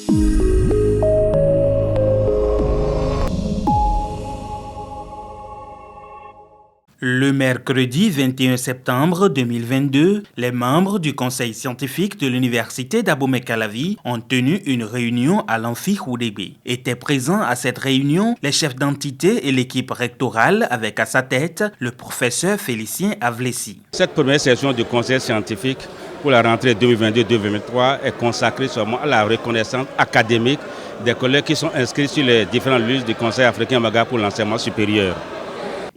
Le mercredi 21 septembre 2022, les membres du conseil scientifique de l'université d'Abomey-Calavi ont tenu une réunion à l'amphi Khoudébé. Étaient présents à cette réunion les chefs d'entité et l'équipe rectorale avec à sa tête le professeur Félicien Avlessi. Cette première session du conseil scientifique pour la rentrée 2022-2023 est consacrée seulement à la reconnaissance académique des collègues qui sont inscrits sur les différentes listes du Conseil africain Maga pour l'enseignement supérieur.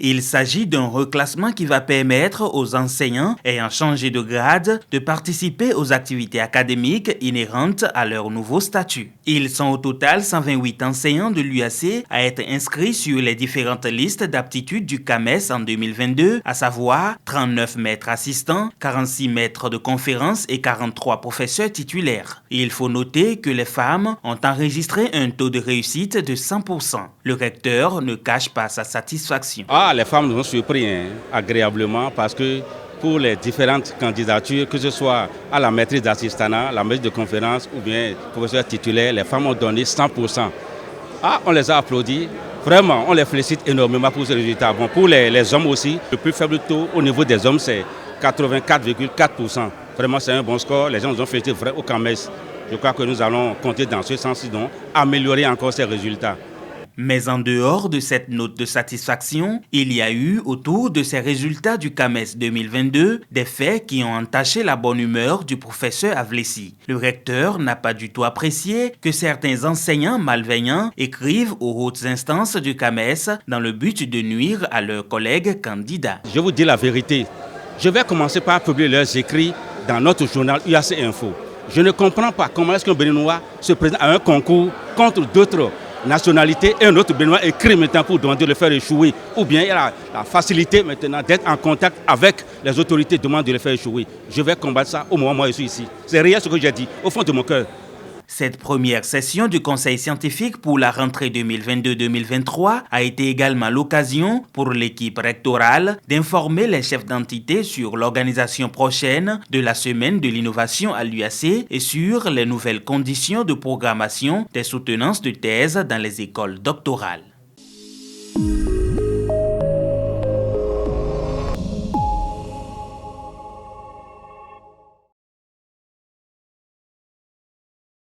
Il s'agit d'un reclassement qui va permettre aux enseignants ayant changé de grade de participer aux activités académiques inhérentes à leur nouveau statut. Ils sont au total 128 enseignants de l'UAC à être inscrits sur les différentes listes d'aptitude du CAMES en 2022, à savoir 39 maîtres assistants, 46 maîtres de conférences et 43 professeurs titulaires. Il faut noter que les femmes ont enregistré un taux de réussite de 100%. Le recteur ne cache pas sa satisfaction. Les femmes nous ont surpris agréablement parce que pour les différentes candidatures, que ce soit à la maîtrise d'assistanat, la maîtrise de conférence ou bien professeur titulaire, les femmes ont donné 100%. On les a applaudis. Vraiment, on les félicite énormément pour ce résultat. Bon, pour les hommes aussi, le plus faible taux au niveau des hommes, c'est 84,4%. Vraiment, c'est un bon score. Les gens nous ont félicité vraiment au CAMES. Je crois que nous allons compter dans ce sens, donc améliorer encore ces résultats. Mais en dehors de cette note de satisfaction, il y a eu autour de ces résultats du CAMES 2022 des faits qui ont entaché la bonne humeur du professeur Avlessi. Le recteur n'a pas du tout apprécié que certains enseignants malveillants écrivent aux hautes instances du CAMES dans le but de nuire à leurs collègues candidats. Je vous dis la vérité, je vais commencer par publier leurs écrits dans notre journal UAC Info. Je ne comprends pas comment est-ce qu'un Béninois se présente à un concours contre d'autres nationalité et un autre Béninois écrit maintenant pour demander de le faire échouer. Ou bien il y a la facilité maintenant d'être en contact avec les autorités demandant de le faire échouer. Je vais combattre ça au moment où je suis ici. C'est réel ce que j'ai dit, au fond de mon cœur. Cette première session du Conseil scientifique pour la rentrée 2022-2023 a été également l'occasion pour l'équipe rectorale d'informer les chefs d'entité sur l'organisation prochaine de la semaine de l'innovation à l'UAC et sur les nouvelles conditions de programmation des soutenances de thèse dans les écoles doctorales.